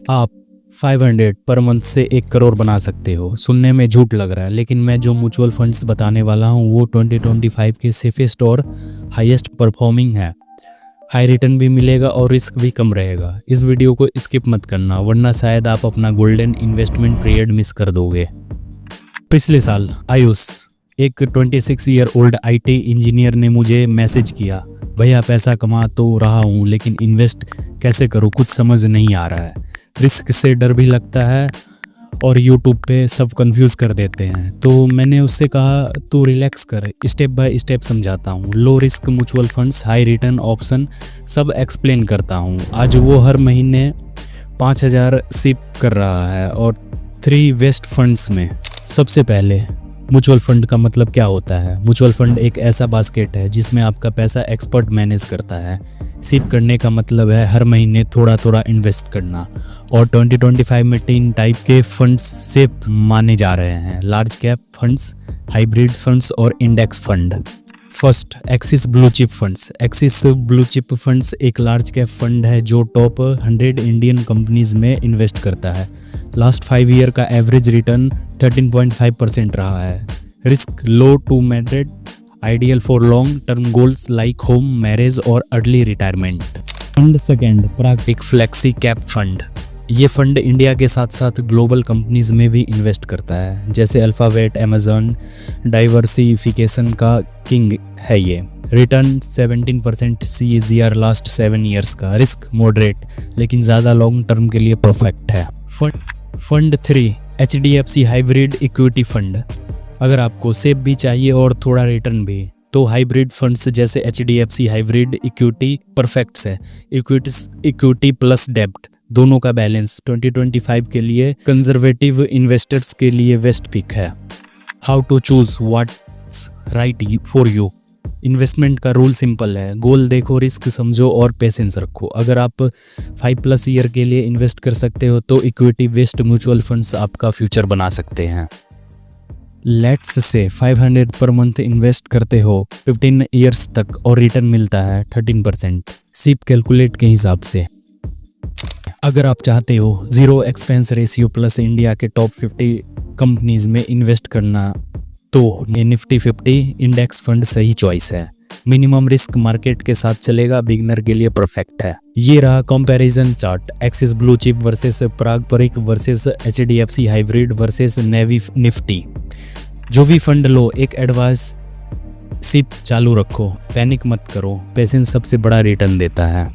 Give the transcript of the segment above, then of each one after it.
आप 500 per month से 1 करोड़ बना सकते हो। सुनने में झूठ लग रहा है, लेकिन मैं जो म्यूचुअल फंड्स बताने वाला हूँ वो 2025 के सेफेस्ट और हाईएस्ट परफॉर्मिंग है। हाई रिटर्न भी मिलेगा और रिस्क भी कम रहेगा। इस वीडियो को स्किप मत करना, वरना शायद आप अपना गोल्डन इन्वेस्टमेंट पीरियड मिस कर दोगे। पिछले साल आयुष, एक 26 ईयर ओल्ड IT इंजीनियर ने मुझे मैसेज किया, भैया पैसा कमा तो रहा हूँ लेकिन इन्वेस्ट कैसे करूँ, कुछ समझ नहीं आ रहा है। रिस्क से डर भी लगता है और यूट्यूब पे सब कंफ्यूज कर देते हैं। तो मैंने उससे कहा तू रिलैक्स कर, स्टेप बाय स्टेप समझाता हूँ। Low risk mutual funds, high return option सब एक्सप्लेन करता हूँ। आज वो हर महीने 5000 सिप कर रहा है और 3 वेस्ट फंड्स में। सबसे पहले म्यूचुअल फंड का मतलब क्या होता है? म्यूचुअल फंड एक ऐसा बास्केट है जिसमें आपका पैसा एक्सपर्ट मैनेज करता है। सिप करने का मतलब है हर महीने थोड़ा थोड़ा इन्वेस्ट करना। और 2025 में 3 टाइप के फंड्स सिप माने जा रहे हैं: large cap funds, hybrid funds और index fund. First, Axis blue chip funds. Axis blue chip funds एक लार्ज कैप फंड है जो टॉप 100 इंडियन कंपनीज में इन्वेस्ट करता है। लास्ट 5 ईयर का एवरेज रिटर्न 13.5% रहा है। Risk low to moderate, ideal for long term goals like home, marriage और अर्ली रिटायरमेंट। फंड सेकेंड, प्राकृतिक फ्लेक्सी कैप फंड। ये फंड इंडिया के साथ साथ ग्लोबल कंपनीज में भी इन्वेस्ट करता है, जैसे अल्फाबेट, अमेजन। डाइवर्सिफिकेशन का किंग है ये। रिटर्न 17% CAGR लास्ट 7 ईयर्स का। रिस्क मॉडरेट लेकिन ज़्यादा लॉन्ग टर्म के लिए परफेक्ट है। Fund 3, HDFC hybrid equity fund. अगर आपको सेफ भी चाहिए और थोड़ा रिटर्न भी, तो हाइब्रिड फंड्स जैसे HDFC हाइब्रिड इक्विटी परफेक्ट है। इक्विटी प्लस डेब्ट, दोनों का बैलेंस 2025 के लिए कंजर्वेटिव इन्वेस्टर्स के लिए बेस्ट पिक है। How to choose what's right for you. Investment का रूल सिंपल है, गोल देखो, रिस्क समझो और पेशेंस रखो। अगर आप 5+ ईयर के लिए इन्वेस्ट कर सकते हो तो इक्विटी बेस्ड म्यूचुअल फंड्स आपका फ्यूचर बना सकते हैं। Let's say 500 per month invest करते हो 15 ईयर्स तक और रिटर्न मिलता है 13% सिप कैलकुलेट के हिसाब से। अगर आप चाहते हो 0 एक्सपेंस रेशियो प्लस इंडिया के टॉप 50 कंपनीज में इन्वेस्ट करना, तो ये निफ्टी 50 इंडेक्स फंड सही चॉइस है। मिनिमम रिस्क मार्केट के साथ चलेगा, बिगनर के लिए परफेक्ट है। ये रहा comparison chart, Axis blue chip versus पारंपरिक versus HDFC hybrid versus Navi Nifty. जो भी फंड लो, एक एडवाइस, सिप चालू रखो, पैनिक मत करो, पेशेंस सबसे बड़ा रिटर्न देता है।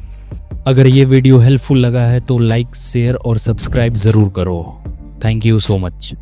अगर ये वीडियो हेल्पफुल लगा है तो लाइक, शेयर और सब्सक्राइब ज़रूर करो। Thank you so much.